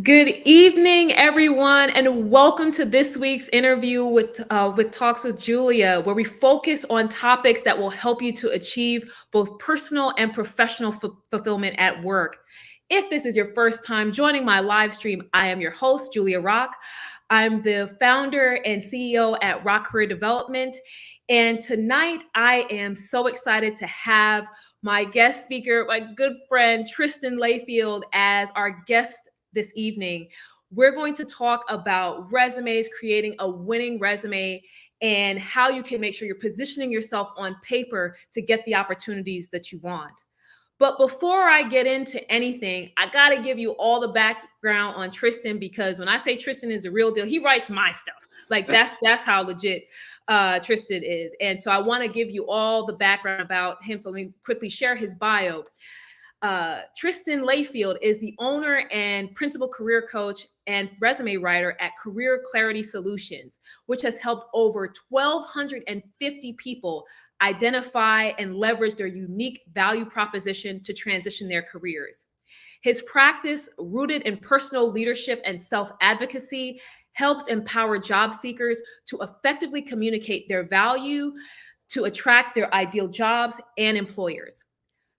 Good evening, everyone, and welcome to this week's interview with Talks with Julia, where we focus on topics that will help you to achieve both personal and professional fulfillment at work. If this is your first time joining my live stream, I am your host, Julia Rock. I'm the founder and CEO at Rock Career Development. And tonight, I am so excited to have my guest speaker, my good friend, Tristan Layfield, as our guest this evening. We're going to talk about resumes, creating a winning resume, and how you can make sure you're positioning yourself on paper to get the opportunities that you want. But before I get into anything, I got to give you all the background on Tristan, because when I say Tristan is the real deal, he writes my stuff. Like that's how legit Tristan is. And so I want to give you all the background about him. So let me quickly share his bio. Tristan Layfield is the owner and principal career coach and resume writer at Career Clarity Solutions, which has helped over 1,250 people identify and leverage their unique value proposition to transition their careers. His practice, rooted in personal leadership and self-advocacy, helps empower job seekers to effectively communicate their value, to attract their ideal jobs and employers.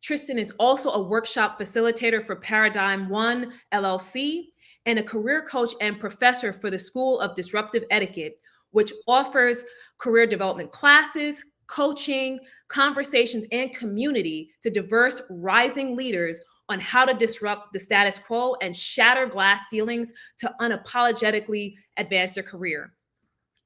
Tristan is also a workshop facilitator for Paradigm One LLC and a career coach and professor for the School of Disruptive Etiquette, which offers career development classes, coaching, conversations, and community to diverse rising leaders on how to disrupt the status quo and shatter glass ceilings to unapologetically advance their career.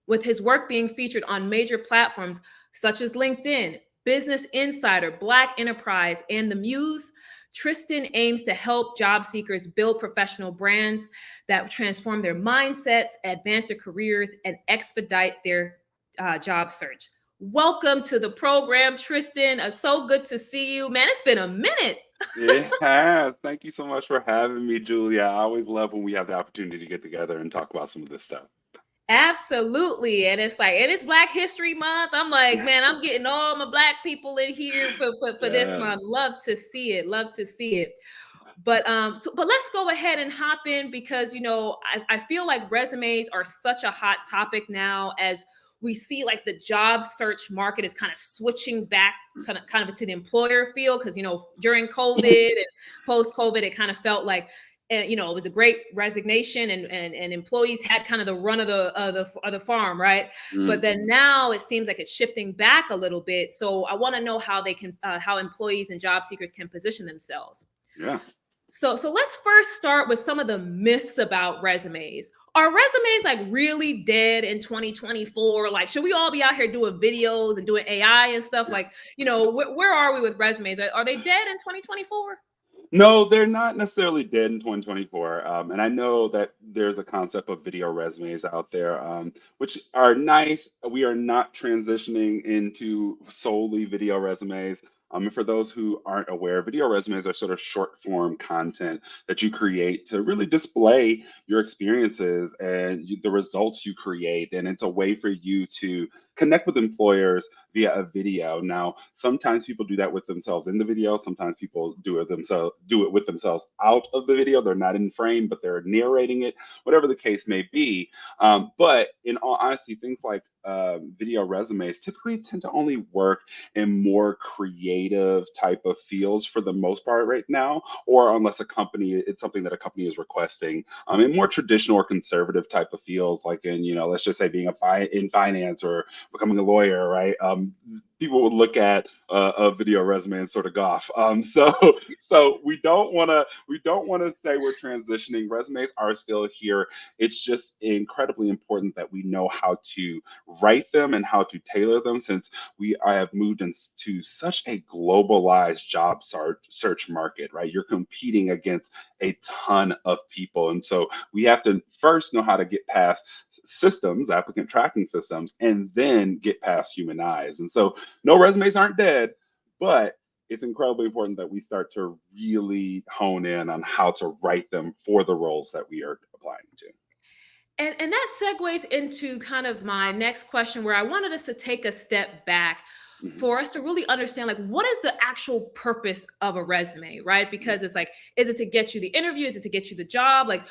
With his work being featured on major platforms such as LinkedIn, Business Insider, Black Enterprise, and The Muse, Tristan aims to help job seekers build professional brands that transform their mindsets, advance their careers, and expedite their job search. Welcome to the program, Tristan. So good to see you. Man, it's been a minute. Yeah, thank you so much for having me, Julia. I always love when we have the opportunity to get together and talk about some of this stuff. Absolutely. And it's Black History Month. I'm like, man, I'm getting all my Black people in here for this Yeah. month. Love to see it. Love to see it. But let's go ahead and hop in, because I feel like resumes are such a hot topic now, as we see like the job search market is kind of switching back kind of to the employer field, because during COVID and post COVID, it kind of felt like it was a great resignation, and employees had kind of the run of the farm, right? But then Mhm. now it seems like it's shifting back a little bit. So I want to know how they can how employees and job seekers can position themselves. Yeah. So let's first start with some of the myths about resumes. Are resumes like really dead in 2024? Like, should we all be out here doing videos and doing AI and stuff? Like, where are we with resumes? Are they dead in 2024? No, they're not necessarily dead in 2024. And I know that there's a concept of video resumes out there, which are nice. We are not transitioning into solely video resumes. And for those who aren't aware, video resumes are sort of short form content that you create to really display your experiences and the results you create. And it's a way for you to connect with employers via a video. Now, sometimes people do that with themselves in the video. Sometimes people do it with themselves out of the video. They're not in frame, but they're narrating it, whatever the case may be. But in all honesty, things like video resumes typically tend to only work in more creative type of fields for the most part right now, or unless it's something that a company is requesting. In more traditional or conservative type of fields, like in, let's just say being in finance or becoming a lawyer, right? People would look at a video resume and sort of golf. So we don't want to say we're transitioning. Resumes are still here. It's just incredibly important that we know how to write them and how to tailor them, since I have moved into such a globalized job search market, right? You're competing against a ton of people, and so we have to first know how to get past systems, applicant tracking systems, and then get past human eyes. And so, no, resumes aren't dead, but it's incredibly important that we start to really hone in on how to write them for the roles that we are applying to. And that segues into kind of my next question, where I wanted us to take a step back. Mhm. for us to really understand, like, what is the actual purpose of a resume, right? Because it's like, is it to get you the interview? Is it to get you the job? Like,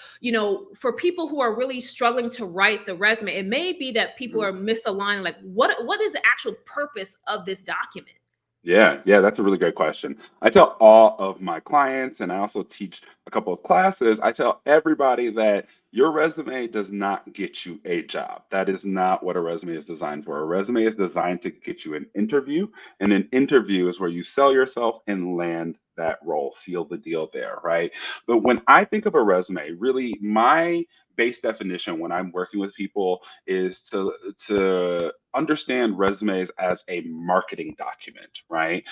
for people who are really struggling to write the resume, it may be that people Mhm. are misaligning, like, what is the actual purpose of this document? Yeah, that's a really great question. I tell all of my clients, and I also teach a couple of classes, I tell everybody that your resume does not get you a job. That is not what a resume is designed for. A resume is designed to get you an interview, and an interview is where you sell yourself and land that role, seal the deal there, right? But when I think of a resume, really my base definition when I'm working with people is to understand resumes as a marketing document, right?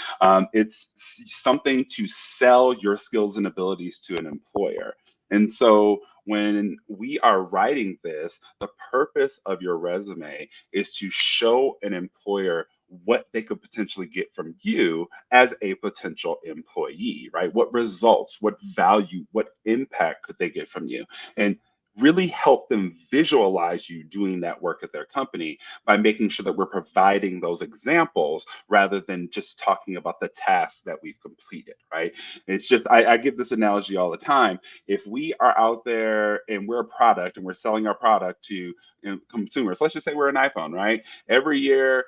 It's something to sell your skills and abilities to an employer. And so when we are writing this, the purpose of your resume is to show an employer what they could potentially get from you as a potential employee, right? What results, what value, what impact could they get from you? And really help them visualize you doing that work at their company by making sure that we're providing those examples rather than just talking about the tasks that we've completed, right? It's just, I give this analogy all the time. If we are out there and we're a product and we're selling our product to consumers, let's just say we're an iPhone, right? Every year,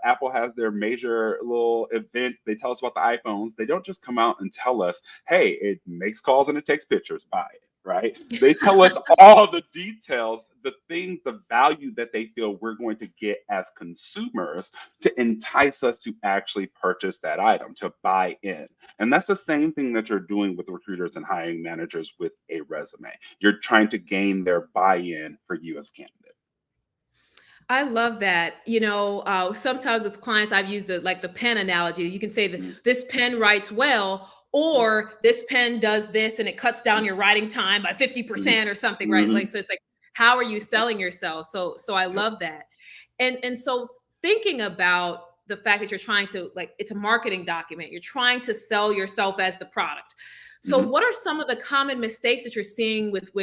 Apple has their major little event. They tell us about the iPhones. They don't just come out and tell us, hey, it makes calls and it takes pictures. Buy it, right? They tell us all the details, the things, the value that they feel we're going to get as consumers to entice us to actually purchase that item, to buy in. And that's the same thing that you're doing with recruiters and hiring managers with a resume. You're trying to gain their buy in for you as a candidate. I love that. Sometimes with clients, I've used the pen analogy. You can say that Mhm. this pen writes well, or this pen does this and it cuts down your writing time by Mhm. 50% or something, right? Mhm. Like, so it's like, how are you selling yourself? So I Yep. love that. And so thinking about the fact that you're trying to, like, it's a marketing document, you're trying to sell yourself as the product. So Mhm. what are some of the common mistakes that you're seeing with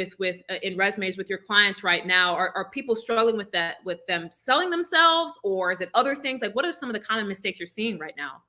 in resumes with your clients right now? Are people struggling with that, with them selling themselves, or is it other things? Like, what are some of the common mistakes you're seeing right now?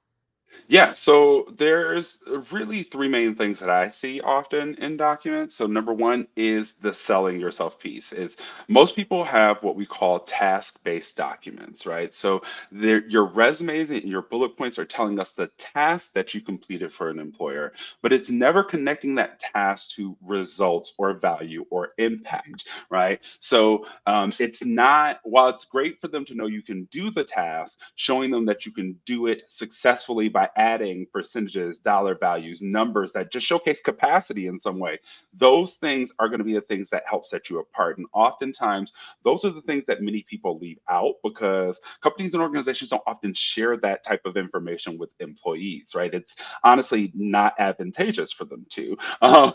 Yeah, so there's really three main things that I see often in documents. So number one is the selling yourself piece. Is most people have what we call task-based documents, right? So your resumes and your bullet points are telling us the task that you completed for an employer, but it's never connecting that task to results or value or impact, right? So it's not, while it's great for them to know you can do the task, showing them that you can do it successfully by adding percentages, dollar values, numbers that just showcase capacity in some way. Those things are going to be the things that help set you apart. And oftentimes, those are the things that many people leave out because companies and organizations don't often share that type of information with employees, right? It's honestly not advantageous for them to,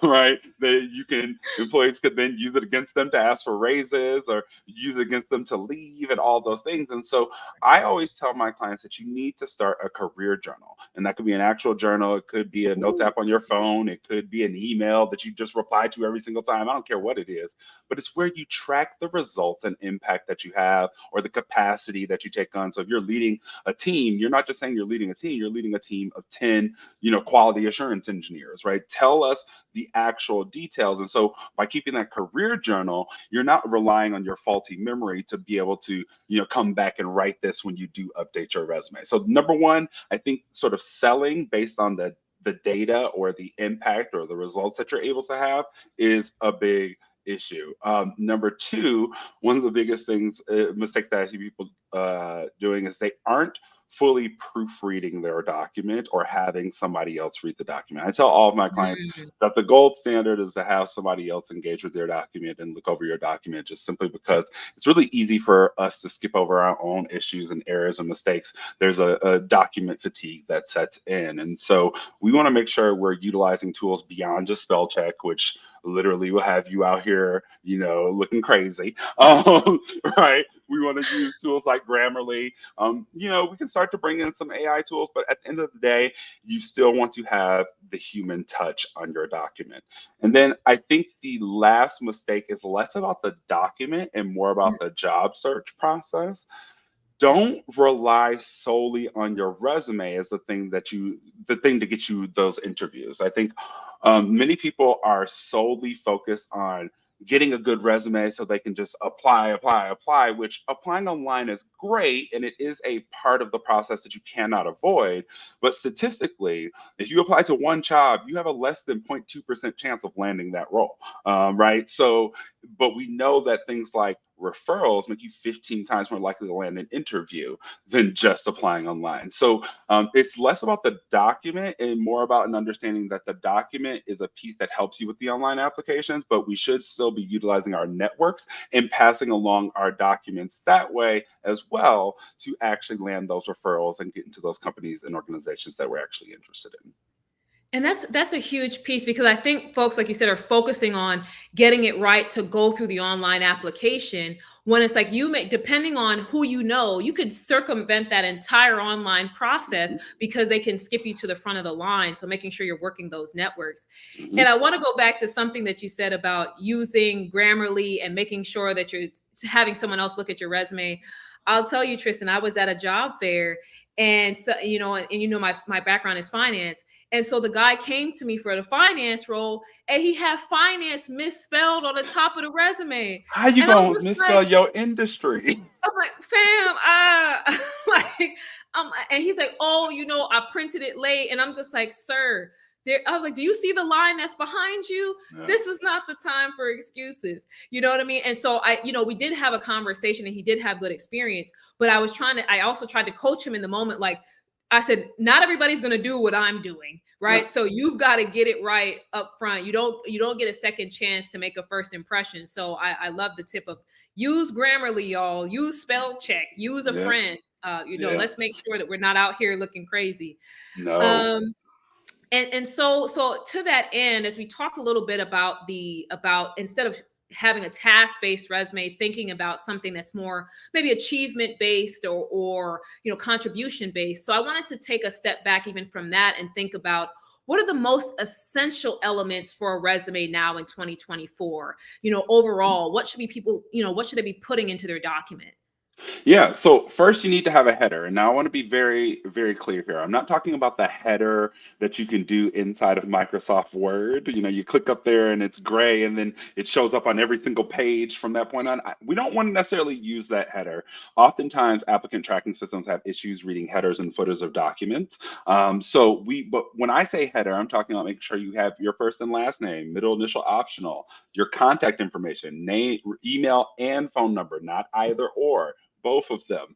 right? Employees could then use it against them to ask for raises or use it against them to leave and all those things. And so I always tell my clients that you need to start a career journal. And that could be an actual journal. It could be a notes Ooh. app on your phone. It could be an email that you just reply to every single time. I don't care what it is, but it's where you track the results and impact that you have or the capacity that you take on. So if you're leading a team, you're not just saying you're leading a team, you're leading a team of 10, quality assurance engineers, right? Tell us the actual details. And so by keeping that career journal, you're not relying on your faulty memory to be able to come back and write this when you do update your resume. So number one, I think sort of selling based on the data or the impact or the results that you're able to have is a big issue. Number two, one of the biggest things, mistakes that I see people doing is they aren't fully proofreading their document or having somebody else read the document. I tell all of my clients Mm. that the gold standard is to have somebody else engage with their document and look over your document just simply because it's really easy for us to skip over our own issues and errors and mistakes. There's a document fatigue that sets in. And so we want to make sure we're utilizing tools beyond just spell check, which literally will have you out here, looking crazy. Right? We want to use tools like Grammarly. We can start to bring in some AI tools, but at the end of the day, you still want to have the human touch on your document. And then I think the last mistake is less about the document and more about the job search process. don't rely solely on your resume as the thing to get you those interviews. I think many people are solely focused on getting a good resume so they can just apply, which applying online is great and it is a part of the process that you cannot avoid. But statistically, if you apply to one job, you have a less than 0.2% chance of landing that role, right? So but we know that things like referrals make you 15 times more likely to land an interview than just applying online. So it's less about the document and more about an understanding that the document is a piece that helps you with the online applications, but we should still be utilizing our networks and passing along our documents that way as well to actually land those referrals and get into those companies and organizations that we're actually interested in. And that's a huge piece because I think folks, like you said, are focusing on getting it right to go through the online application. When it's like you may, depending on who you know, you could circumvent that entire online process Mhm, because they can skip you to the front of the line. So making sure you're working those networks. And mhm. I want to go back to something that you said about using Grammarly and making sure that you're having someone else look at your resume. I'll tell you, Tristan, I was at a job fair, and so my background is finance, and so the guy came to me for the finance role, and he had finance misspelled on the top of the resume. How you And I'm gonna just like, misspell your industry? I'm like, fam, like, and he's like, oh, I printed it late, and I'm just like, sir, there. I was like, do you see the line that's behind you? Yeah, This is not the time for excuses. You know what I mean? And so we did have a conversation, and he did have good experience, but I also tried to coach him in the moment, like. I said, not everybody's going to do what I'm doing, yeah, right? So you've got to get it right up front. You don't get a second chance to make a first impression. So I love the tip of use Grammarly, y'all. Use spell check. Use a yeah, friend. yeah. Let's make sure that we're not out here looking crazy. No. Um, and so to that end, as we talked a little bit about instead of having a task-based resume, thinking about something that's more maybe achievement based or contribution based. So I wanted to take a step back even from that and think about what are the most essential elements for a resume now in 2024. Overall, what should they be putting into their document? Yeah, so first you need to have a header. And now I want to be very, very clear here. I'm not talking about the header that you can do inside of Microsoft Word. You know, you click up there and it's gray and then it shows up on every single page from that point on. We don't want to necessarily use that header. Oftentimes, applicant tracking systems have issues reading headers and footers of documents. But when I say header, I'm talking about making sure you have your first and last name, middle initial optional, your contact information, name, email, and phone number, not either or, both of them.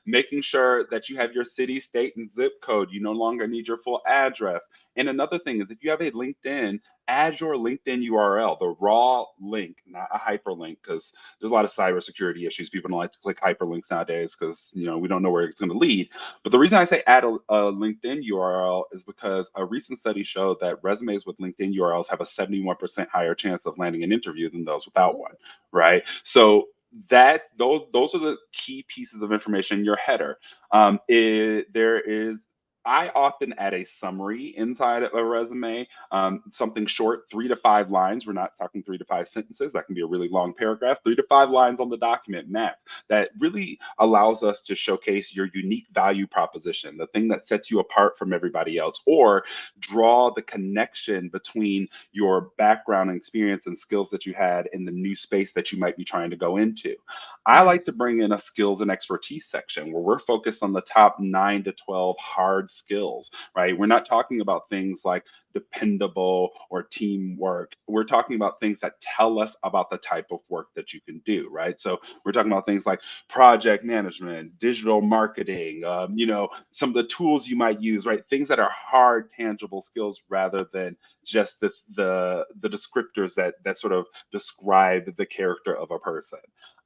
Making sure that you have your city, state, and zip code. You no longer need your full address. And another thing is if you have a LinkedIn, add your LinkedIn URL, the raw link, not a hyperlink, because there's a lot of cybersecurity issues. People don't like to click hyperlinks nowadays because we don't know where it's going to lead. But the reason I say add a LinkedIn URL is because a recent study showed that resumes with LinkedIn URLs have a 71% higher chance of landing an interview than those without one, right? So those are the key pieces of information in your header. There is I often add a summary inside of a resume, something short, 3 to 5 lines. We're not talking 3 to 5 sentences. That can be a really long paragraph. 3 to 5 lines on the document max. That really allows us to showcase your unique value proposition, the thing that sets you apart from everybody else, or draw the connection between your background and experience and skills that you had in the new space that you might be trying to go into. I Mm. like to bring in a skills and expertise section where we're focused on the top 9 to 12 hard skills, right? We're not talking about things like dependable or teamwork. We're talking about things that tell us about the type of work that you can do, right? So we're talking about things like project management, digital marketing, some of the tools you might use, right? Things that are hard, tangible skills rather than just the descriptors that sort of describe the character of a person.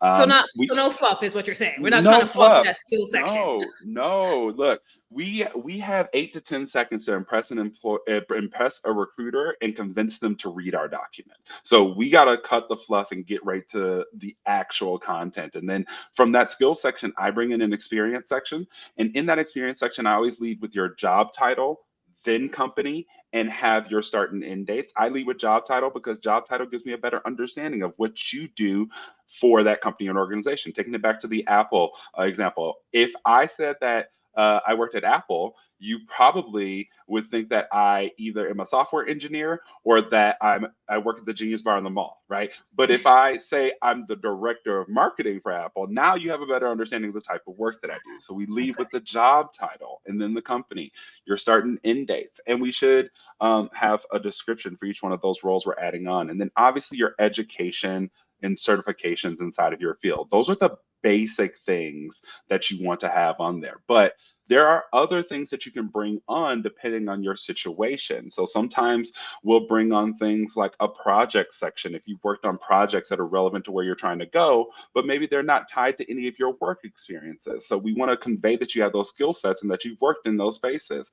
So We no fluff is what you're saying. We're not trying No to fluff fluff. that skill section. No, no. Look, we have 8 to 10 seconds to impress a recruiter and convince them to read our document. So we gotta cut the fluff and get right to the actual content. And then from that skill section, I bring in an experience section. And in that experience section, I always lead with your job title, then company, and have your start and end dates. I lead with job title because job title gives me a better understanding of what you do for that company and organization. Taking it back to the Apple example, if I said that I worked at Apple, you probably would think that I either am a software engineer or that I work at the Genius Bar in the mall, right? But if I say I'm the director of marketing for Apple, now you have a better understanding of the type of work that I do. So we lead Okay. with the job title and then the company, your start and end dates, and we should have a description for each one of those roles we're adding on, and then obviously your education and certifications inside of your field. Those are the basic things that you want to have on there. But there are other things that you can bring on depending on your situation. So sometimes we'll bring on things like a project section if you've worked on projects that are relevant to where you're trying to go, but maybe they're not tied to any of your work experiences. So we want to convey that you have those skill sets and that you've worked in those spaces.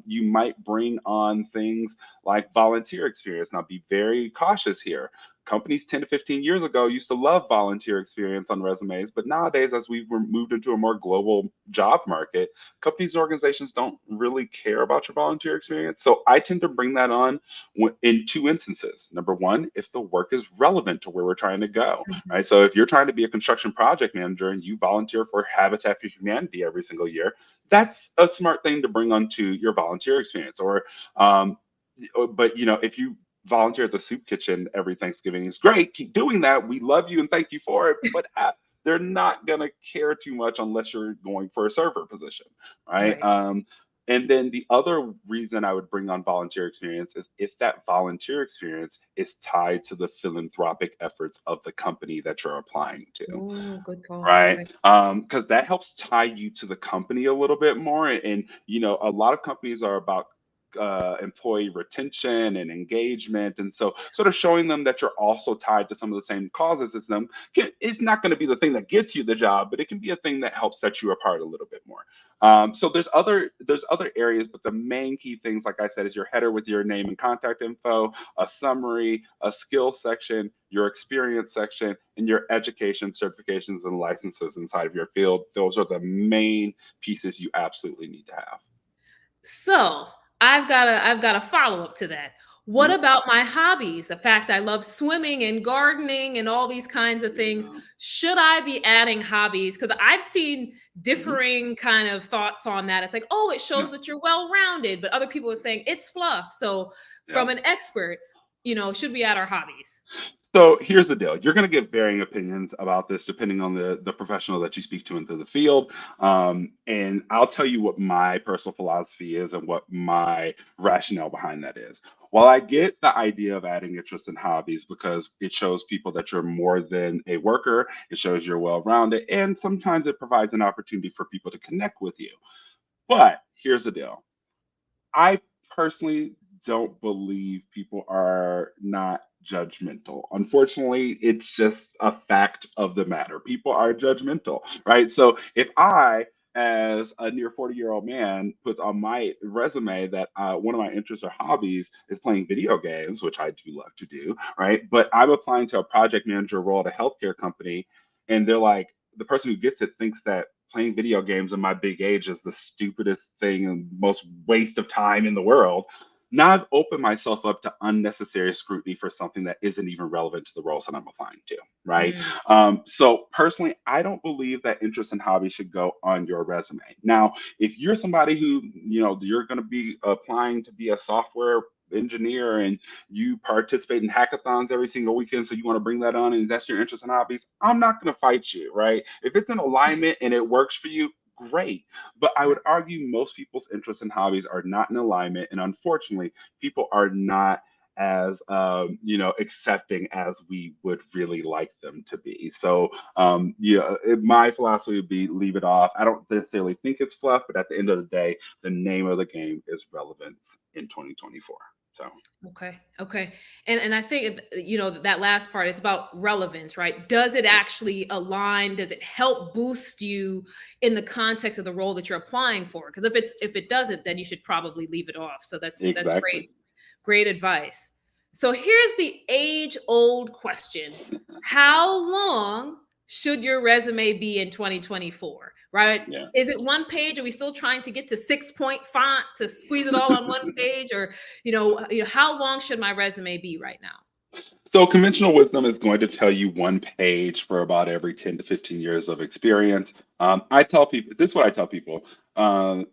You might bring on things like volunteer experience. Now, be very cautious here. Companies 10 to 15 years ago used to love volunteer experience on resumes, but nowadays, as we've moved into a more global job market, companies and organizations don't really care about your volunteer experience. So I tend to bring that on in two instances. Number one, if the work is relevant to where we're trying to go, Mhm. right? So if you're trying to be a construction project manager and you volunteer for Habitat for Humanity every single year, that's a smart thing to bring onto your volunteer experience. Um, but if you volunteer at the soup kitchen every Thanksgiving, it's great. Keep doing that. We love you and thank you for it. But they're not gonna care too much unless you're going for a server position, right? Right. And then the other reason I would bring on volunteer experience is if that volunteer experience is tied to the philanthropic efforts of the company that you're applying to, Oh, good call. right? Okay. Because that helps tie you to the company a little bit more. And a lot of companies are about employee retention and engagement, and so sort of showing them that you're also tied to some of the same causes as them. It's not going to be the thing that gets you the job, but it can be a thing that helps set you apart a little bit more. So there's other areas, but the main key things, like I said, is your header with your name and contact info, a summary, a skill section, your experience section, and your education, certifications, and licenses inside of your field. Those are the main pieces you absolutely need to have. So I've got a follow up to that. What Mhm. about my hobbies? The fact I love swimming and gardening and all these kinds of things. Yeah. Should I be adding hobbies? Because I've seen Mhm. differing kind of thoughts on that. It's like, oh, it Yeah. shows that you're well rounded, but other people are saying it's fluff. So, Yeah. from an expert, should we add our hobbies? So here's the deal. You're going to get varying opinions about this depending on the professional that you speak to into the field. And I'll tell you what my personal philosophy is and what my rationale behind that is. While I get the idea of adding interests and hobbies because it shows people that you're more than a worker, it shows you're well rounded, and sometimes it provides an opportunity for people to connect with you. But here's the deal. I personally don't believe people are not judgmental. Unfortunately, it's just a fact of the matter. People are judgmental, right? So if I, as a near 40-year-old man, put on my resume that one of my interests or hobbies is playing video games, which I do love to do, right? But I'm applying to a project manager role at a healthcare company, and they're like, the person who gets it thinks that playing video games in my big age is the stupidest thing and most waste of time in the world. Now I've opened myself up to unnecessary scrutiny for something that isn't even relevant to the roles that I'm applying to, right? Mm, So personally, I don't believe that interests and hobbies should go on your resume. Now, if you're somebody who, you're going to be applying to be a software engineer and you participate in hackathons every single weekend, so you want to bring that on and that's your interest and hobbies, I'm not going to fight you, right? If it's in alignment and it works for you, great. But I would right. argue most people's interests and hobbies are not in alignment, and unfortunately, people are not as accepting as we would really like them to be. So my philosophy would be leave it off. I don't necessarily think it's fluff, but at the end of the day, the name of the game is relevance in 2024. So Okay. Okay. And I think that last part is about relevance, right? Does it yeah, actually align? Does it help boost you in the context of the role that you're applying for? Because if it doesn't, then you should probably leave it off. So that's exactly. great advice. So here's the age old question: how long should your resume be in 2024, right? Yeah. Is it one page? Are we still trying to get to 6-point font to squeeze it all on one page? Or, how long should my resume be right now? So conventional wisdom is going to tell you one page for about every 10 to 15 years of experience. I tell people, this is what I tell people,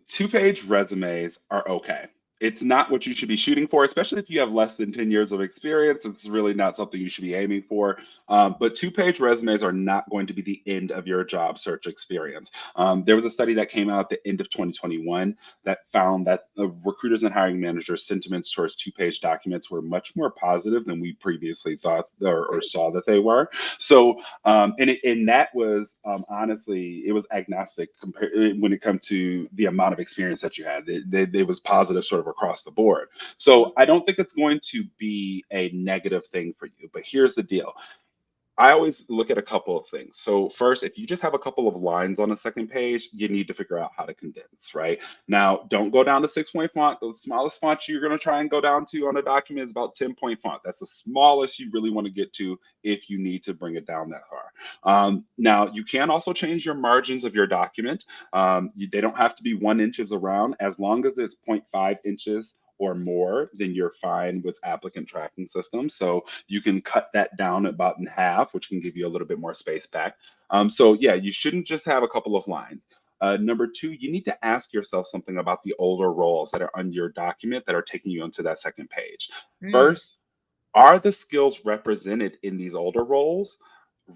two-page resumes are okay. It's not what you should be shooting for, especially if you have less than 10 years of experience. It's really not something you should be aiming for. But two-page resumes are not going to be the end of your job search experience. There was a study that came out at the end of 2021 that found that recruiters and hiring managers' sentiments towards two-page documents were much more positive than we previously thought or saw that they were. So, and that was honestly, it was agnostic compared when it comes to the amount of experience that you had. It was positive sort of across the board. So I don't think it's going to be a negative thing for you. But here's the deal. I always look at a couple of things. So first, if you just have a couple of lines on a second page, you need to figure out how to condense, right? Now, don't go down to 6-point font. The smallest font you're going to try and go down to on a document is about 10-point font. That's the smallest you really want to get to if you need to bring it down that far. Now, you can also change your margins of your document. They don't have to be 1 inches around as long as it's zero point 0.5 inches or more, then you're fine with applicant tracking systems. So you can cut that down about in half, which can give you a little bit more space back. So yeah, you shouldn't just have a couple of lines. Number two, you need to ask yourself something about the older roles that are on your document that are taking you onto that second page. Mm. First, are the skills represented in these older roles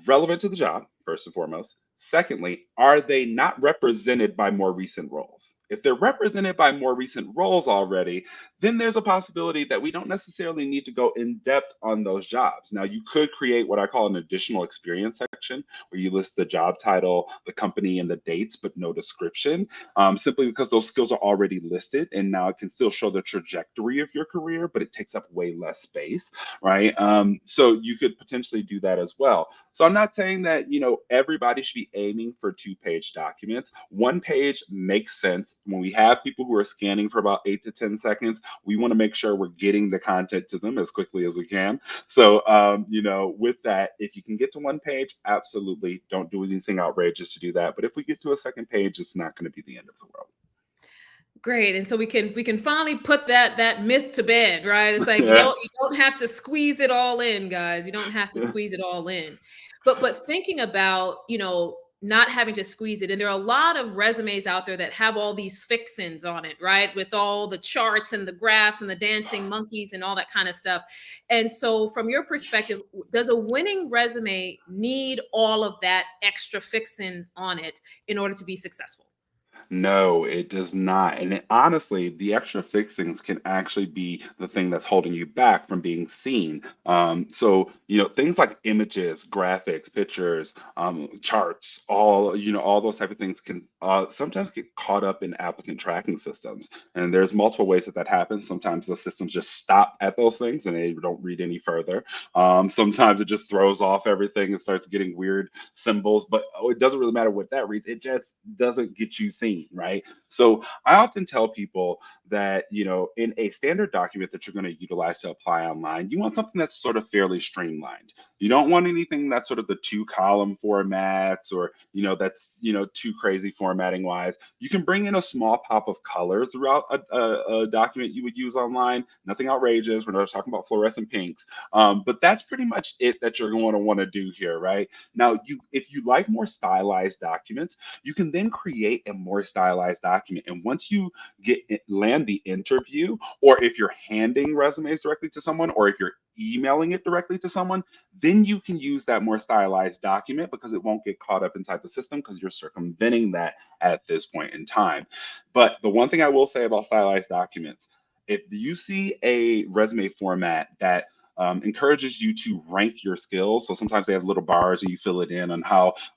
relevant to the job, first and foremost? Secondly, are they not represented by more recent roles? If they're represented by more recent roles already, then there's a possibility that we don't necessarily need to go in depth on those jobs. Now, you could create what I call an additional experience section where you list the job title, the company, and the dates, but no description, simply because those skills are already listed. And now it can still show the trajectory of your career, but it takes up way less space, right? So you could potentially do that as well. So I'm not saying that, everybody should be aiming for two-page documents. One page makes sense. When we have people who are scanning for about 8 to 10 seconds, we want to make sure we're getting the content to them as quickly as we can. So, with that, if you can get to one page, absolutely don't do anything outrageous to do that. But if we get to a second page, it's not going to be the end of the world. Great. And so we can finally put that myth to bed, right? It's like Yeah. you don't have to squeeze it all in, guys. You don't have to Yeah. squeeze it all in. But thinking about, not having to squeeze it. And there are a lot of resumes out there that have all these fixins on it, right? With all the charts and the graphs and the dancing monkeys and all that kind of stuff. And so from your perspective, does a winning resume need all of that extra fixin on it in order to be successful? No, it does not. And honestly, the extra fixings can actually be the thing that's holding you back from being seen. So, things like images, graphics, pictures, charts, all those type of things can sometimes get caught up in applicant tracking systems. And there's multiple ways that that happens. Sometimes the systems just stop at those things and they don't read any further. Sometimes it just throws off everything and starts getting weird symbols, but it doesn't really matter what that reads. It just doesn't get you seen, right? So I often tell people that, in a standard document that you're going to utilize to apply online, you want something that's sort of fairly streamlined. You don't want anything that's sort of the 2-column formats or, too crazy formatting wise. You can bring in a small pop of color throughout a document you would use online. Nothing outrageous. We're not talking about fluorescent pinks. But that's pretty much it that you're going to want to do here, right? Now, if you like more stylized documents, you can then create a more stylized document. And once you land the interview, or if you're handing resumes directly to someone, or if you're emailing it directly to someone, then you can use that more stylized document because it won't get caught up inside the system because you're circumventing that at this point in time. But the one thing I will say about stylized documents, if you see a resume format that encourages you to rank your skills. So sometimes they have little bars and you fill it in on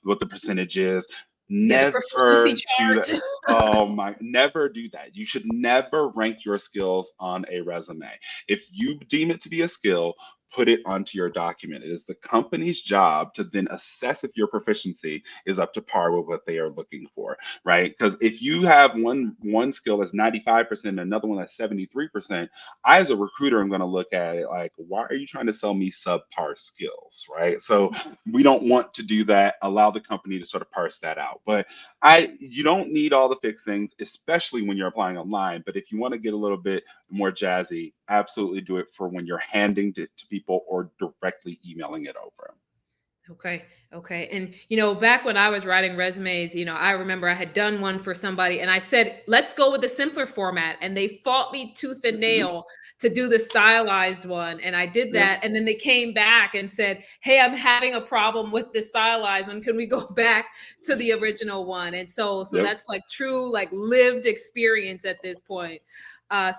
what the percentage is. Yeah, the proficiency Never do that. chart. Oh my, never do that. You should never rank your skills on a resume. If you deem it to be a skill, put it onto your document. It is the company's job to then assess if your proficiency is up to par with what they are looking for, right? Because if you have one skill that's 95% and another one that's 73%, I as a recruiter am going to look at it like, why are you trying to sell me subpar skills, right? So we don't want to do that. Allow the company to sort of parse that out. But you don't need all the fixings, especially when you're applying online. But if you want to get a little bit more jazzy, absolutely do it for when you're handing it to people or directly emailing it over. Okay. Okay. And, back when I was writing resumes, I remember I had done one for somebody and I said, let's go with the simpler format. And they fought me tooth and Hmm. nail to do the stylized one. And I did Yeah. that. And then they came back and said, hey, I'm having a problem with the stylized one. Can we go back to the original one? And so Yep. that's like true, like lived experience at this point.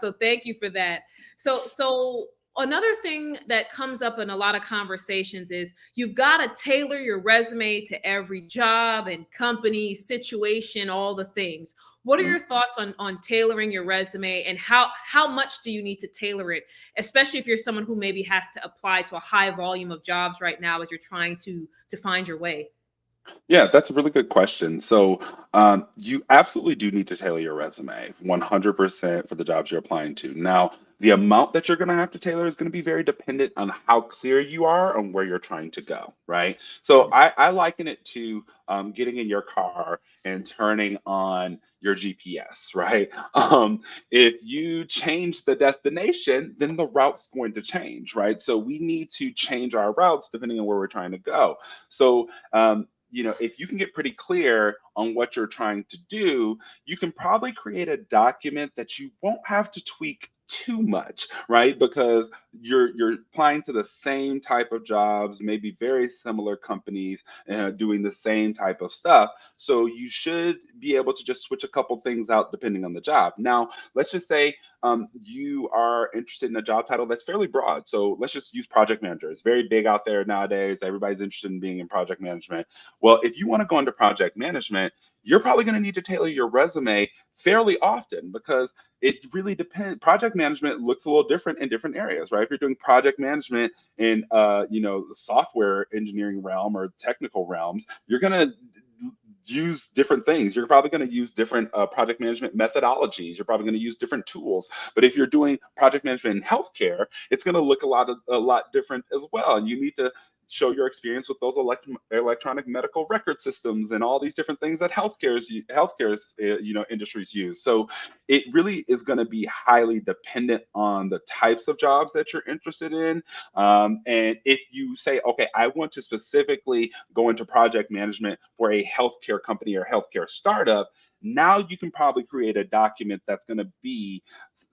So thank you for that. So another thing that comes up in a lot of conversations is you've got to tailor your resume to every job and company situation, all the things. What are Yeah. your thoughts on tailoring your resume, and how much do you need to tailor it, especially if you're someone who maybe has to apply to a high volume of jobs right now as you're trying to find your way? Yeah, that's a really good question. So, you absolutely do need to tailor your resume 100% for the jobs you're applying to. Now, the amount that you're going to have to tailor is going to be very dependent on how clear you are on where you're trying to go, right? So, I liken it to getting in your car and turning on your GPS, right? If you change the destination, then the route's going to change, right? So, we need to change our routes depending on where we're trying to go. So, if you can get pretty clear on what you're trying to do, you can probably create a document that you won't have to tweak too much, right? Because you're applying to the same type of jobs, maybe very similar companies doing the same type of stuff. So you should be able to just switch a couple things out depending on the job. Now, let's just say you are interested in a job title that's fairly broad. So let's just use project manager. It's very big out there nowadays. Everybody's interested in being in project management. Well, if you want to go into project management, you're probably going to need to tailor your resume fairly often because it really depends. Project management looks a little different in different areas, right? If you're doing project management in, the software engineering realm or technical realms, you're going to use different things. You're probably going to use different project management methodologies. You're probably going to use different tools. But if you're doing project management in healthcare, it's going to look a lot different as well. And you need to show your experience with those electronic medical record systems and all these different things that healthcare's industries use. So it really is going to be highly dependent on the types of jobs that you're interested in. And if you say, okay, I want to specifically go into project management for a healthcare company or healthcare startup, now you can probably create a document that's going to be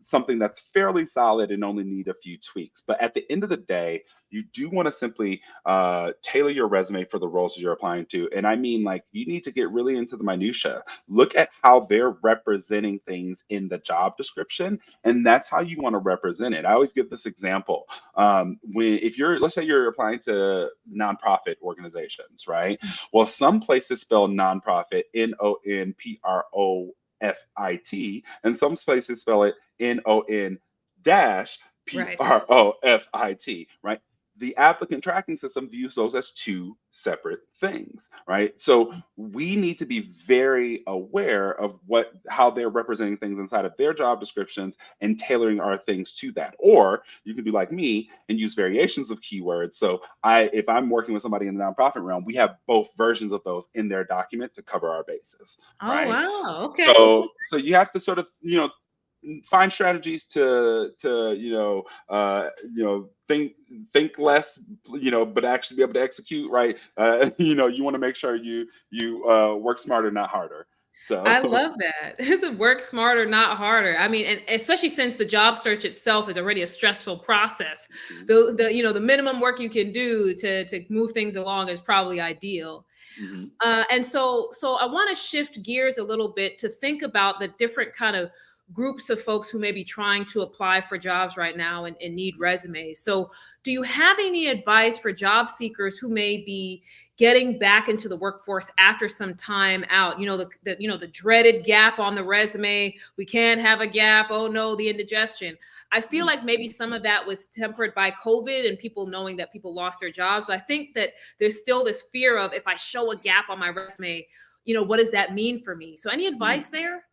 something that's fairly solid and only need a few tweaks. But at the end of the day, you do want to simply tailor your resume for the roles you're applying to. And I mean, like, you need to get really into the minutia. Look at how they're representing things in the job description, and that's how you want to represent it. I always give this example. If you're, let's say you're applying to nonprofit organizations, right? Well, some places spell nonprofit NONPROFIT, and some places spell it NON dash Right. PROFIT, right? The applicant tracking system views those as two separate things, right? So we need to be very aware of how they're representing things inside of their job descriptions and tailoring our things to that. Or you can be like me and use variations of keywords. So if I'm working with somebody in the nonprofit realm, we have both versions of those in their document to cover our bases, Oh, right? wow. Okay. So you have to sort of find strategies to think less, but actually be able to execute, right? You want to make sure you work smarter, not harder. I So love that. It's a work smarter, not harder. I mean, and especially since the job search itself is already a stressful process. Mhm, The minimum work you can do to move things along is probably ideal. mhm, And so I want to shift gears a little bit to think about the different kind of groups of folks who may be trying to apply for jobs right now and need resumes. So, do you have any advice for job seekers who may be getting back into the workforce after some time out? The dreaded gap on the resume. We can't have a gap. Oh no, the indigestion. I feel like maybe some of that was tempered by COVID and people knowing that people lost their jobs. But I think that there's still this fear of, if I show a gap on my resume, what does that mean for me? So any Mhm. advice there?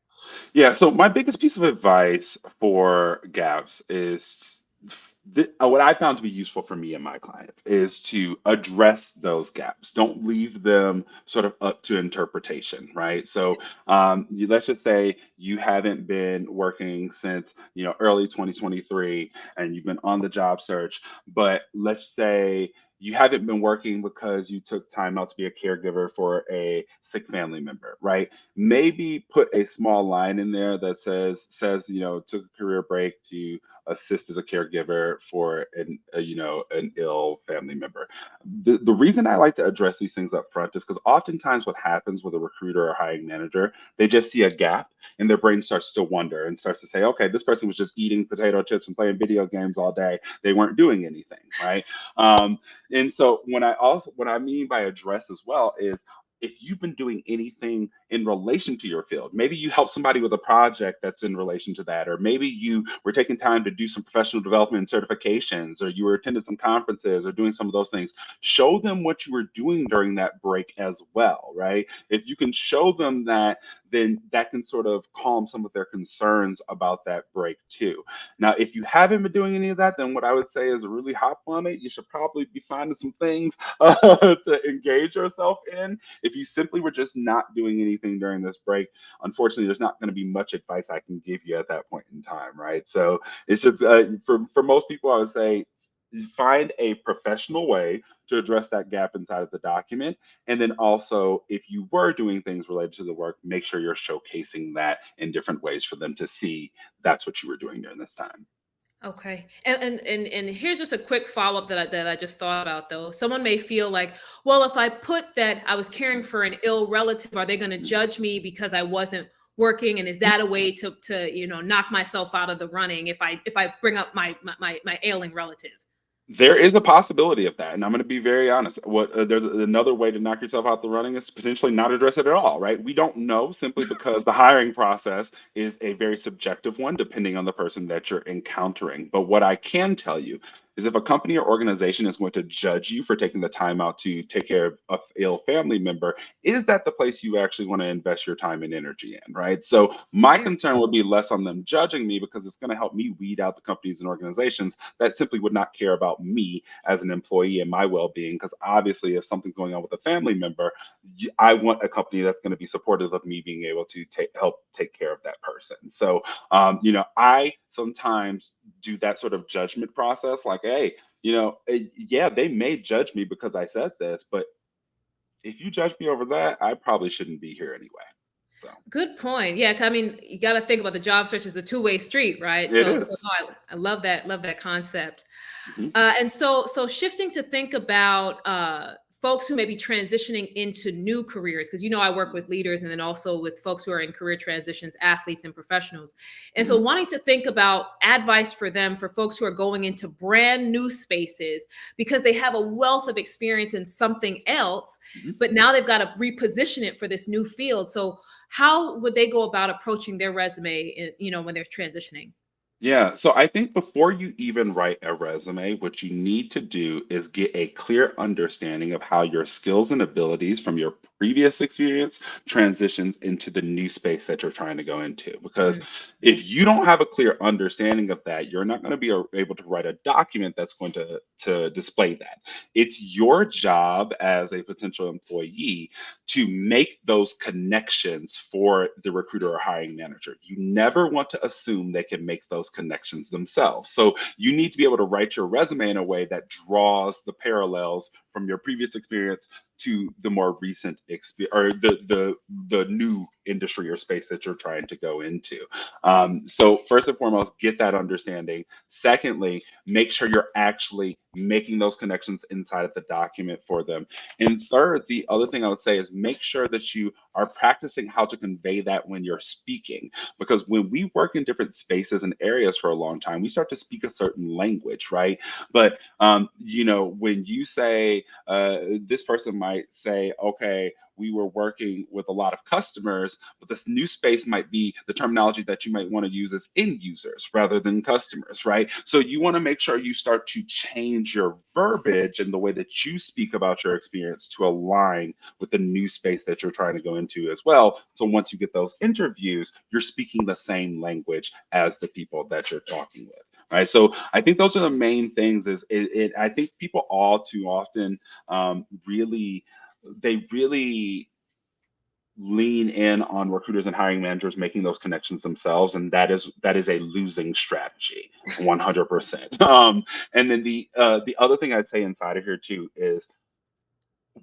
Yeah, so my biggest piece of advice for gaps is what I found to be useful for me and my clients is to address those gaps. Don't leave them sort of up to interpretation, right? So let's just say you haven't been working since early 2023, and you've been on the job search, but let's say you haven't been working because you took time out to be a caregiver for a sick family member, right? Maybe put a small line in there that says took a career break to assist as a caregiver for an ill family member. The reason I like to address these things up front is because oftentimes what happens with a recruiter or hiring manager, they just see a gap and their brain starts to wonder and starts to say, okay, this person was just eating potato chips and playing video games all day, they weren't doing anything, right? And so what I mean by address as well is, if you've been doing anything in relation to your field, maybe you help somebody with a project that's in relation to that, or maybe you were taking time to do some professional development and certifications, or you were attending some conferences or doing some of those things, show them what you were doing during that break as well, right? If you can show them that, then that can sort of calm some of their concerns about that break too. Now, if you haven't been doing any of that, then what I would say is really hop on it. You should probably be finding some things to engage yourself in. If you simply were just not doing anything during this break, unfortunately, there's not going to be much advice I can give you at that point in time, right? So it's just for most people, I would say find a professional way to address that gap inside of the document. And then also, if you were doing things related to the work, make sure you're showcasing that in different ways for them to see that's what you were doing during this time. Okay. And here's just a quick follow-up that I just thought about though. Someone may feel like, well, if I put that I was caring for an ill relative, are they going to judge me because I wasn't working? And is that a way to knock myself out of the running if I bring up my ailing relative? There is a possibility of that, and I'm going to be very honest. What There's another way to knock yourself out the running is to potentially not address it at all, right? We don't know simply because the hiring process is a very subjective one, depending on the person that you're encountering. But what I can tell you is, if a company or organization is going to judge you for taking the time out to take care of a ill family member, is that the place you actually want to invest your time and energy in, right? So my Fair. concern would be less on them judging me, because it's going to help me weed out the companies and organizations that simply would not care about me as an employee and my well-being. Because obviously, if something's going on with a family member, I want a company that's going to be supportive of me being able to help take care of that person. So I sometimes do that sort of judgment process, like, hey, yeah, they may judge me because I said this, but if you judge me over that, I probably shouldn't be here anyway. So Good point. Yeah, 'cause I mean, you got to think about the job search as a two-way street, right? it So is. no, I love that concept. Mhm. And so shifting to think about folks who may be transitioning into new careers, because I work with leaders and then also with folks who are in career transitions, athletes and professionals. And so Mhm. wanting to think about advice for them, for folks who are going into brand new spaces because they have a wealth of experience in something else, Mhm. but now they've got to reposition it for this new field. So how would they go about approaching their resume, when they're transitioning? Yeah, so I think before you even write a resume, what you need to do is get a clear understanding of how your skills and abilities from your previous experience transitions into the new space that you're trying to go into. Because Mm, if you don't have a clear understanding of that, you're not going to be able to write a document that's going to display that. It's your job as a potential employee to make those connections for the recruiter or hiring manager. You never want to assume they can make those connections themselves. So you need to be able to write your resume in a way that draws the parallels from your previous experience to the more recent experience, or the new industry or space that you're trying to go into. So first and foremost, get that understanding. Secondly, make sure you're actually making those connections inside of the document for them. And third, the other thing I would say is make sure that you are practicing how to convey that when you're speaking. Because when we work in different spaces and areas for a long time, we start to speak a certain language, right? But when you say this person might say, okay, we were working with a lot of customers, but this new space might be the terminology that you might want to use as end users rather than customers, right? So you want to make sure you start to change your verbiage and the way that you speak about your experience to align with the new space that you're trying to go into as well. So once you get those interviews, you're speaking the same language as the people that you're talking with. Right. So I think those are the main things I think people all too often really they really lean in on recruiters and hiring managers making those connections themselves, and that is a losing strategy 100%. And then the other thing I'd say inside of here too is,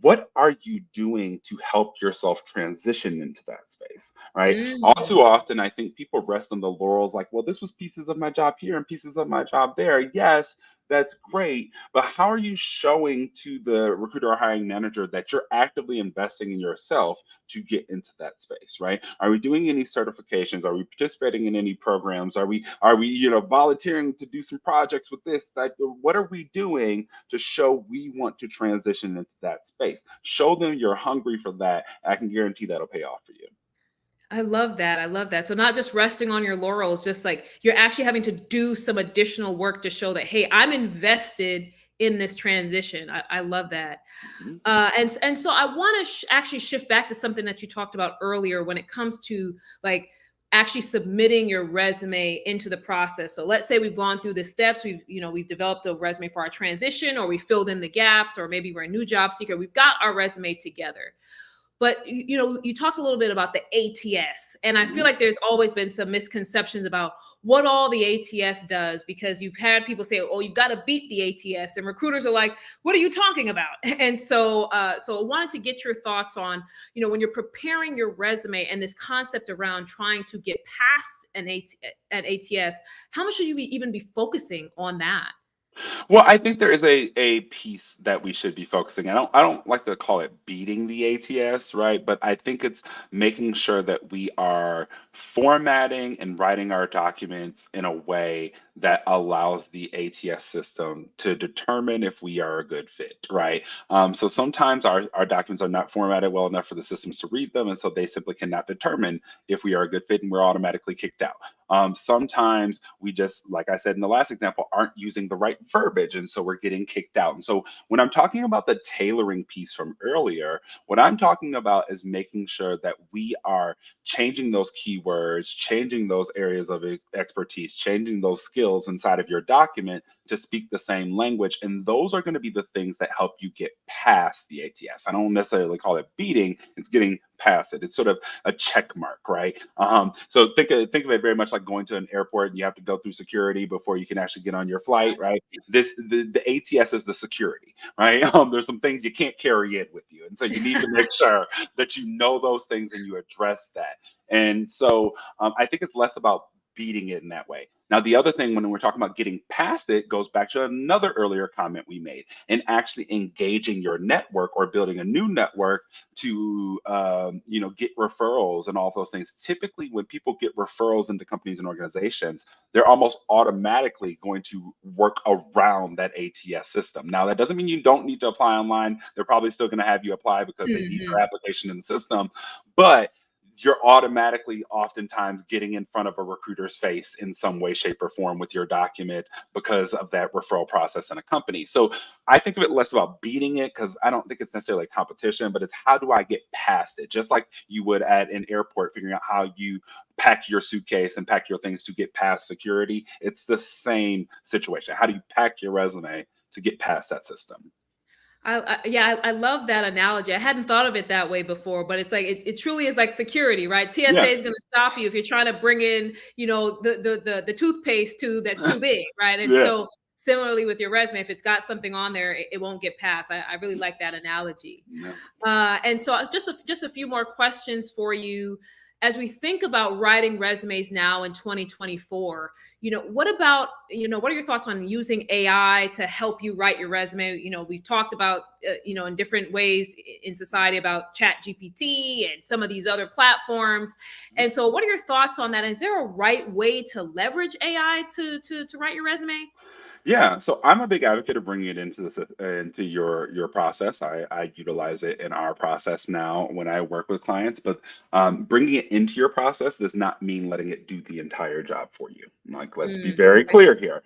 what are you doing to help yourself transition into that space, right? All too Mm. often I think people rest on the laurels, like, well, this was pieces of my job here and pieces of my job there. Yes, that's great, but how are you showing to the recruiter or hiring manager that you're actively investing in yourself to get into that space, right? Are we doing any certifications? Are we participating in any programs? Are we volunteering to do some projects with this? Like, what are we doing to show we want to transition into that space? Show them you're hungry for that. I can guarantee that'll pay off for you. I love that. I love that. So not just resting on your laurels, just like you're actually having to do some additional work to show that, hey, I'm invested in this transition. I love that. Mhm. And so I want to actually shift back to something that you talked about earlier when it comes to like actually submitting your resume into the process. So let's say we've gone through the steps, we've developed a resume for our transition, or we filled in the gaps, or maybe we're a new job seeker. We've got our resume together. But you talked a little bit about the ATS, and I feel Mhm. like there's always been some misconceptions about what all the ATS does, because you've had people say, "Oh, you've got to beat the ATS," and recruiters are like, "What are you talking about?" And so I wanted to get your thoughts on, when you're preparing your resume and this concept around trying to get past an ATS, how much should you even be focusing on that? Well, I think there is a piece that we should be focusing. I don't like to call it beating the ATS, right? But I think it's making sure that we are formatting and writing our documents in a way that allows the ATS system to determine if we are a good fit, right? So sometimes our documents are not formatted well enough for the systems to read them, and so they simply cannot determine if we are a good fit, and we're automatically kicked out. Sometimes we just, like I said in the last example, aren't using the right verbiage, and so we're getting kicked out. And so when I'm talking about the tailoring piece from earlier, what I'm talking about is making sure that we are changing those keywords, changing those areas of expertise, changing those skills inside of your document to speak the same language. And those are going to be the things that help you get past the ATS. I don't necessarily call it beating, it's getting past it. It's sort of a check mark, right? So think of it very much like going to an airport and you have to go through security before you can actually get on your flight, right? The ATS is the security, right? There's some things you can't carry in with you, and so you need to make sure that you know those things and you address that. And so I think it's less about beating it in that way. Now, the other thing when we're talking about getting past it goes back to another earlier comment we made, and actually engaging your network or building a new network to get referrals and all those things. Typically, when people get referrals into companies and organizations, they're almost automatically going to work around that ATS system. Now, that doesn't mean you don't need to apply online. They're probably still going to have you apply because they need your Mhm. application in the system, but you're automatically oftentimes getting in front of a recruiter's face in some way, shape, or form with your document because of that referral process in a company. So I think of it less about beating it, because I don't think it's necessarily a competition, but it's how do I get past it? Just like you would at an airport, figuring out how you pack your suitcase and pack your things to get past security. It's the same situation. How do you pack your resume to get past that system? Yeah, I love that analogy. I hadn't thought of it that way before, but it's like it truly is like security, right? TSA Yeah, is going to stop you if you're trying to bring in, the toothpaste tube that's too big, right? And yeah. so similarly with your resume, if it's got something on there, it won't get past. I really like that analogy. Yeah. And so just a few more questions for you. as we think about writing resumes now in 2024, what about, what are your thoughts on using AI to help you write your resume? We've talked about, in different ways in society about Chat GPT and some of these other platforms. And so what are your thoughts on that? Is there a right way to leverage AI to write your resume? Yeah, so I'm a big advocate of bringing it into into your process. I utilize it in our process now when I work with clients, but bringing it into your process does not mean letting it do the entire job for you. Like, let's be very Okay. clear here.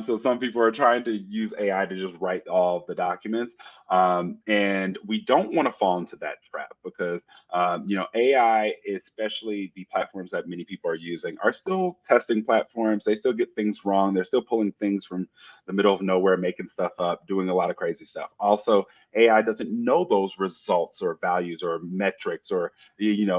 So some people are trying to use AI to just write all of the documents, and we don't want to fall into that trap because AI, especially the platforms that many people are using, are still testing platforms. They still get things wrong. They're still pulling things from the middle of nowhere, making stuff up, doing a lot of crazy stuff. Also, AI doesn't know those results or values or metrics or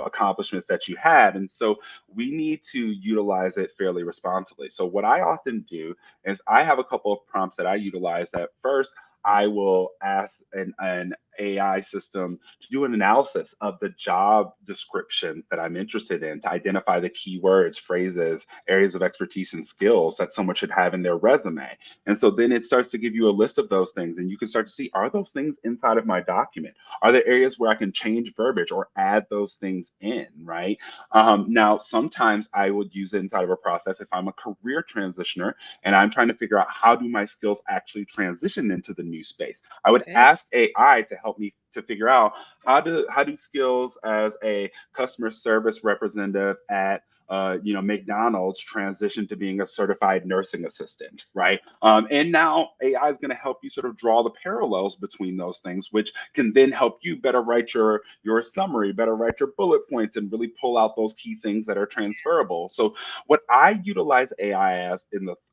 accomplishments that you had, and so we need to utilize it fairly responsibly. So what I often do is I have a couple of prompts that I utilize. That first, I will ask an AI system to do an analysis of the job descriptions that I'm interested in to identify the keywords, phrases, areas of expertise, and skills that someone should have in their resume. And so then it starts to give you a list of those things, and you can start to see, are those things inside of my document? Are there areas where I can change verbiage or add those things in, right? Now, sometimes I would use it inside of a process if I'm a career transitioner and I'm trying to figure out how do my skills actually transition into the new space. I would Okay. ask AI to help me to figure out how do skills as a customer service representative at McDonald's transition to being a certified nursing assistant, right? And now AI is going to help you sort of draw the parallels between those things, which can then help you better write your summary, better write your bullet points, and really pull out those key things that are transferable. So what I utilize AI as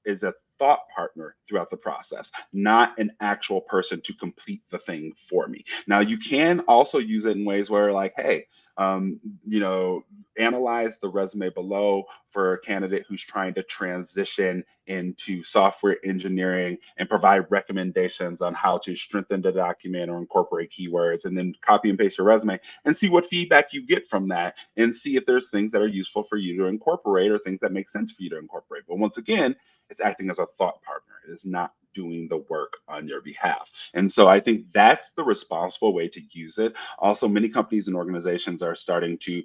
is a thought partner throughout the process, not an actual person to complete the thing for me. Now, you can also use it in ways where, like, hey, um, you know, analyze the resume below for a candidate who's trying to transition into software engineering and provide recommendations on how to strengthen the document or incorporate keywords, and then copy and paste your resume and see what feedback you get from that and see if there's things that are useful for you to incorporate or things that make sense for you to incorporate. But once again, it's acting as a thought partner. It is not doing the work on your behalf. And so I think that's the responsible way to use it. Also, many companies and organizations are starting to,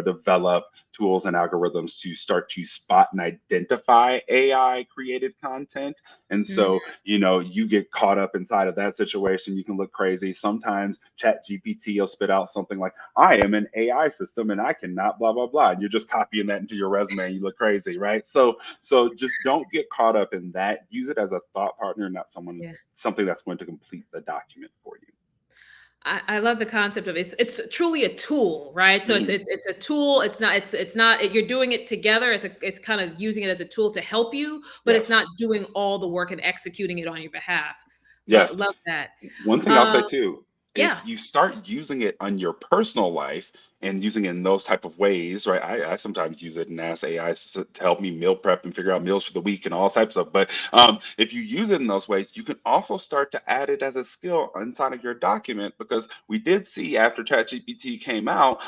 develop tools and algorithms to start to spot and identify AI created content. And Mhm. so, you get caught up inside of that situation, you can look crazy. Sometimes Chat GPT will spit out something like, I am an AI system and I cannot blah, blah, blah. And you're just copying that into your resume and you look crazy, right? So just don't get caught up in that. Use it as a thought partner, not Yeah. something that's going to complete the document for you. I love the concept of it's truly a tool, right? So it's Mhm. it's it's a tool. It's not you're doing it together. It's kind of using it as a tool to help you, but it's not Yes. doing all the work and executing it on your behalf. Yes. Love that. One thing I'll say Um, too, yeah. if you start using it on your personal life and using it in those type of ways, right? I sometimes use it and ask AI to help me meal prep and figure out meals for the week and all types of. But if you use it in those ways, you can also start to add it as a skill inside of your document because we did see after ChatGPT came out,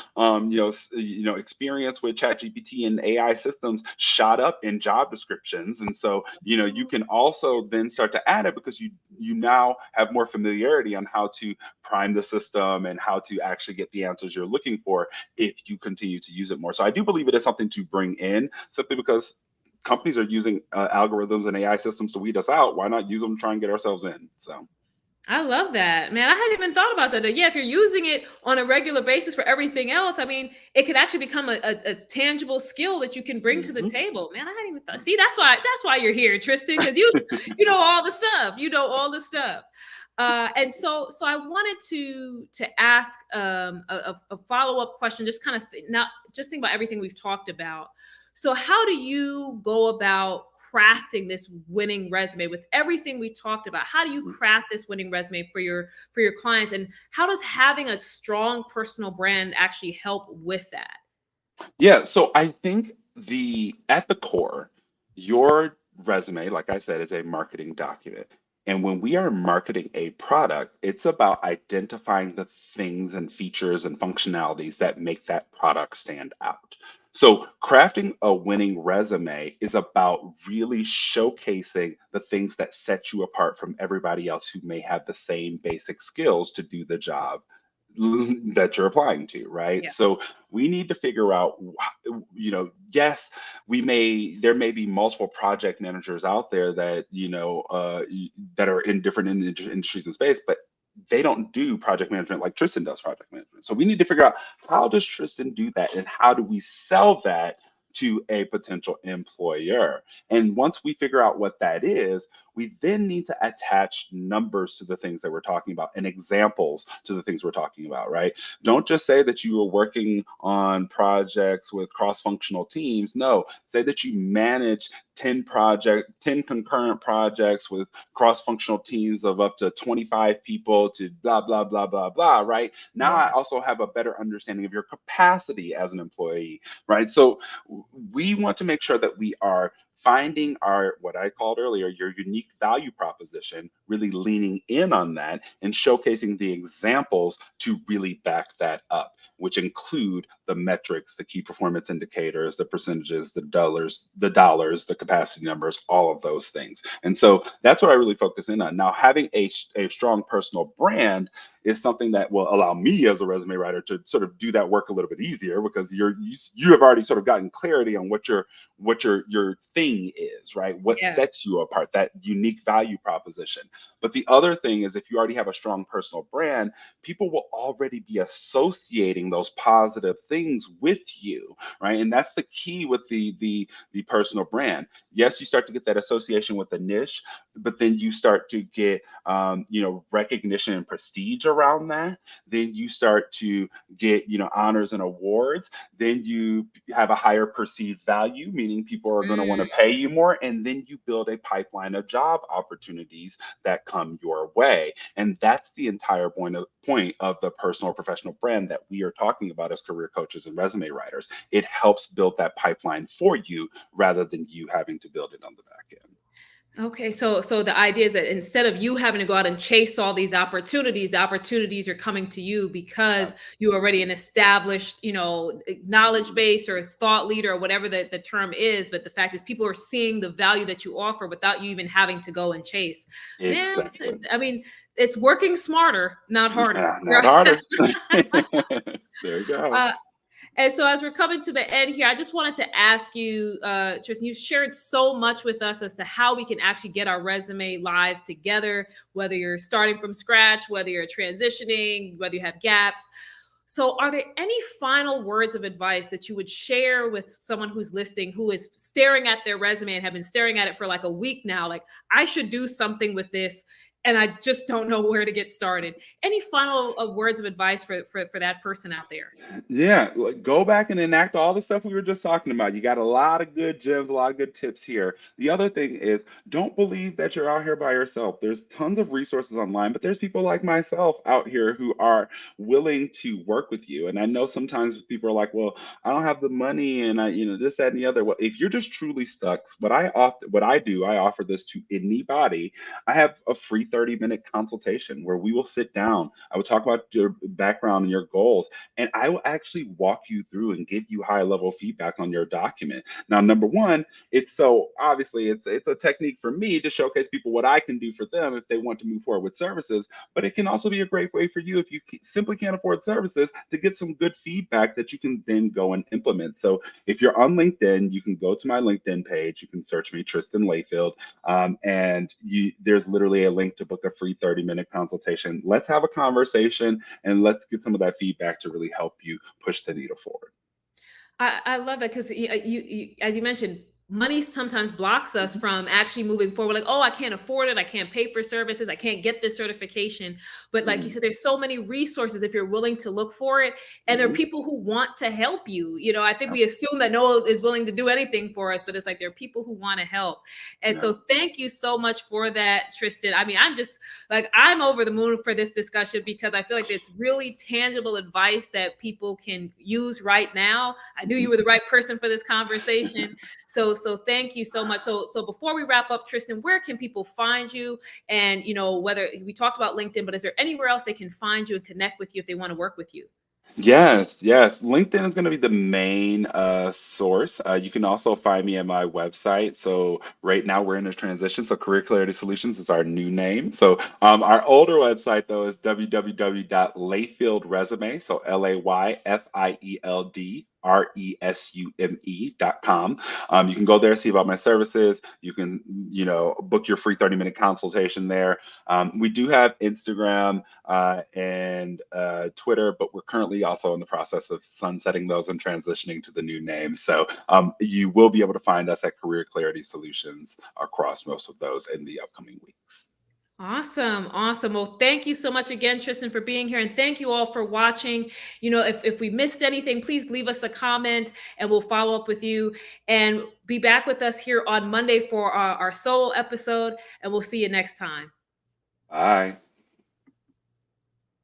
experience with ChatGPT and AI systems shot up in job descriptions, and so you can also then start to add it because you now have more familiarity on how to prime the system and how to actually get the answers you're looking for if you continue to use it more. So I do believe it is something to bring in simply because companies are using algorithms and AI systems to weed us out. Why not use them to try and get ourselves in? So, I love that, man. I hadn't even thought about that. Yeah, if you're using it on a regular basis for everything else, I mean, it could actually become a tangible skill that you can bring to the mhm. table. Man, I hadn't even thought. See, that's why you're here, Tristan, because you know all the stuff. You know all the stuff. And so I wanted to ask a follow up question. Just kind of not just think about everything we've talked about. So, how do you go about crafting this winning resume with everything we talked about? How do you craft this winning resume for your clients, and how does having a strong personal brand actually help with that? Yeah, so I think the at the core, your resume, like I said, is a marketing document. And when we are marketing a product, it's about identifying the things and features and functionalities that make that product stand out. So, crafting a winning resume is about really showcasing the things that set you apart from everybody else who may have the same basic skills to do the job that you're applying to, right? Yeah. So, we need to figure out, yes, there may be multiple project managers out there that that are in different industries and space, but they don't do project management like Tristan does project management. So we need to figure out, how does Tristan do that, and how do we sell that to a potential employer? And once we figure out what that is, we then need to attach numbers to the things that we're talking about and examples to the things we're talking about, right? Don't just say that you are working on projects with cross-functional teams. No, say that you manage 10 concurrent projects with cross-functional teams of up to 25 people to blah, blah, blah, blah, blah, right? Now I Yeah. also have a better understanding of your capacity as an employee, right? So we want to make sure that we are finding our, what I called earlier, your unique value proposition, really leaning in on that and showcasing the examples to really back that up, which include the metrics, the key performance indicators, the percentages, the capacity numbers, all of those things. And so that's what I really focus in on. Now, having a strong personal brand is something that will allow me as a resume writer to sort of do that work a little bit easier, because you have already sort of gotten clarity on what your thing is, right? What Yeah. sets you apart, that unique value proposition. But the other thing is, if you already have a strong personal brand, people will already be associating those positive things with you, right? And that's the key with the personal brand. Yes, you start to get that association with the niche, but then you start to get recognition and prestige around that. Then you start to get honors and awards. Then you have a higher perceived value, meaning people are going to want to Mm. pay you more. And then you build a pipeline of job opportunities that come your way. And that's the entire point of the personal or professional brand that we are talking about as career coaches and resume writers. It helps build that pipeline for you rather than you having to build it on the back end. Okay, so the idea is that instead of you having to go out and chase all these opportunities, the opportunities are coming to you because you're already Absolutely. an established, knowledge base or thought leader or whatever the term is. But the fact is, people are seeing the value that you offer without you even having to go and chase. Man, Exactly. I mean, it's working smarter, not harder, Not right? harder. There you go. Uh, and so, as we're coming to the end here, I just wanted to ask you, Tristan, you've shared so much with us as to how we can actually get our resume lives together, whether you're starting from scratch, whether you're transitioning, whether you have gaps. So, are there any final words of advice that you would share with someone who's listening, who is staring at their resume and have been staring at it for like a week now? Like, I should do something with this, and I just don't know where to get started. Any final words of advice for that person out there? Yeah, like, go back and enact all the stuff we were just talking about. You got a lot of good gems, a lot of good tips here. The other thing is, don't believe that you're out here by yourself. There's tons of resources online, but there's people like myself out here who are willing to work with you. And I know sometimes people are like, well, I don't have the money, and this, that, and the other. Well, if you're just truly stuck, what I do, I offer this to anybody. I have a free 30-minute consultation where we will sit down. I will talk about your background and your goals, and I will actually walk you through and give you high level feedback on your document. Now, number one, it's so obviously it's a technique for me to showcase people what I can do for them if they want to move forward with services. But it can also be a great way for you, if you simply can't afford services, to get some good feedback that you can then go and implement. So if you're on LinkedIn, you can go to my LinkedIn page. You can search me, Tristan Layfield, and there's literally a link to book a free 30-minute consultation. Let's have a conversation and let's get some of that feedback to really help you push the needle forward. I love that because as you mentioned, money sometimes blocks us Mhm, from actually moving forward. Like, oh, I can't afford it. I can't pay for services. I can't get this certification. But like you mhm, said, there's so many resources if you're willing to look for it. And there are mhm. people who want to help you. I think we Yep, assume that no one is willing to do anything for us, but it's like there are people who want to help. And yeah. so thank you so much for that, Tristan. I mean, I'm over the moon for this discussion because I feel like it's really tangible advice that people can use right now. I knew Mhm. you were the right person for this conversation. So So thank you so much. So before we wrap up, Tristan, where can people find you? And whether we talked about LinkedIn, but is there anywhere else they can find you and connect with you if they want to work with you? Yes, yes. LinkedIn is going to be the main source. You can also find me at my website. So right now we're in a transition. So Career Clarity Solutions is our new name. So our older website though is www.layfieldresume. So LAYFIELDRESUME.com. You can go there, see about my services. You can, book your free 30-minute consultation there. We do have Instagram and Twitter, but we're currently also in the process of sunsetting those and transitioning to the new names. So you will be able to find us at Career Clarity Solutions across most of those in the upcoming weeks. Awesome. Awesome. Well, thank you so much again, Tristan, for being here. And thank you all for watching. If we missed anything, please leave us a comment and we'll follow up with you. And be back with us here on Monday for our solo episode. And we'll see you next time. Bye.